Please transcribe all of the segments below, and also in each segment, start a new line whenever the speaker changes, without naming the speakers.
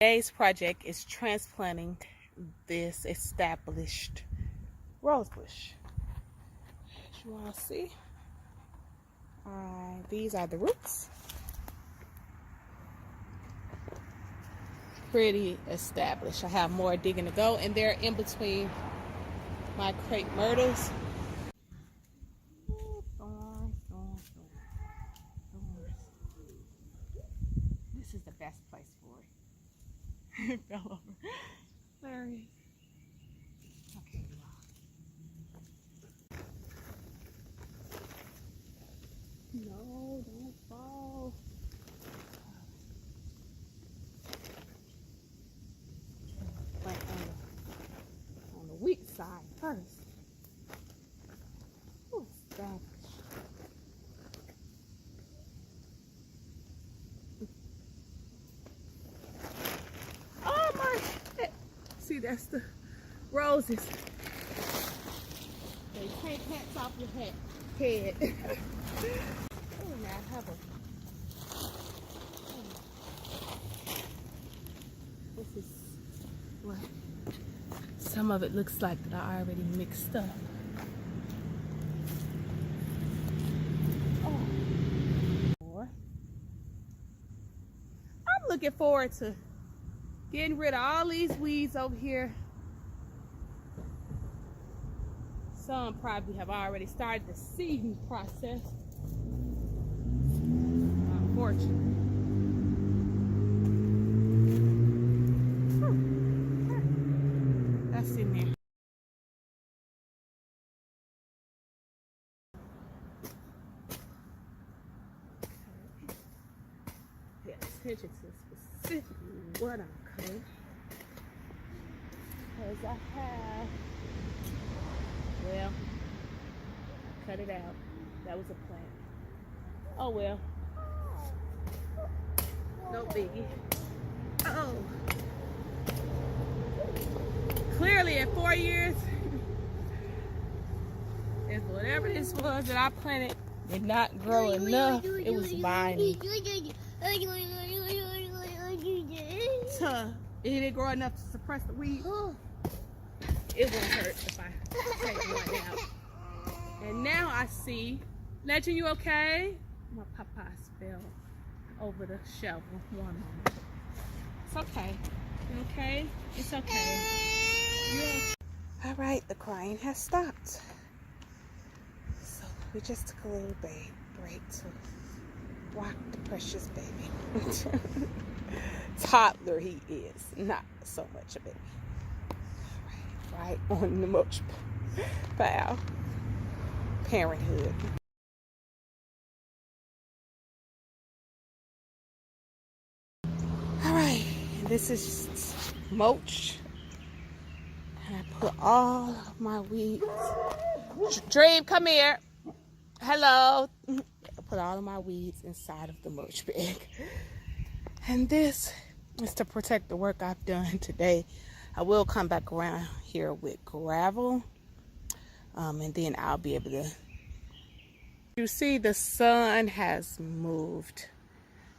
Today's project is transplanting this established rose bush. As you all see, these are the roots. Pretty established. I have more digging to go, and they're in between my crepe myrtles. This is the best place for it. It fell over. Sorry. Okay, no, don't fall. Like on the weak side first. Ooh, established. Oh my head. See, that's the roses. They take hats off your head. Oh, now I have a. This is what some of it looks like that I already mixed up. Oh. I'm looking forward to getting rid of all these weeds over here. Some probably have already started the seeding process. Unfortunately. That's in there. Pay attention to specifically what I'm cutting. Because I have, well, I cut it out. That was a plant. Oh well. No biggie. Oh. Clearly in 4 years, if whatever this was that I planted did not grow enough, it was viney. It didn't grow enough to suppress the weed. It won't hurt if I take one out. And now I see, Legend, you okay? My papa fell over the shovel. One moment. It's okay. You okay? It's okay. All right, the crying has stopped. So we just took a little break to rock the precious baby. Toddler he is, not so much a baby. Right on the mulch pile. Parenthood. All right, this is mulch. And I put all of my weeds. Dream, come here. Hello. I put all of my weeds inside of the mulch bag. And this is to protect the work I've done today. I will come back around here with gravel. And then I'll be able to. You see the sun has moved.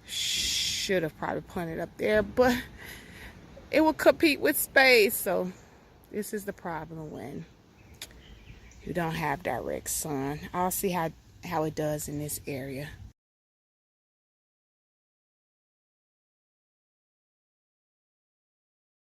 Should have probably planted up there, but it will compete with space. So this is the problem when you don't have direct sun. I'll see how it does in this area.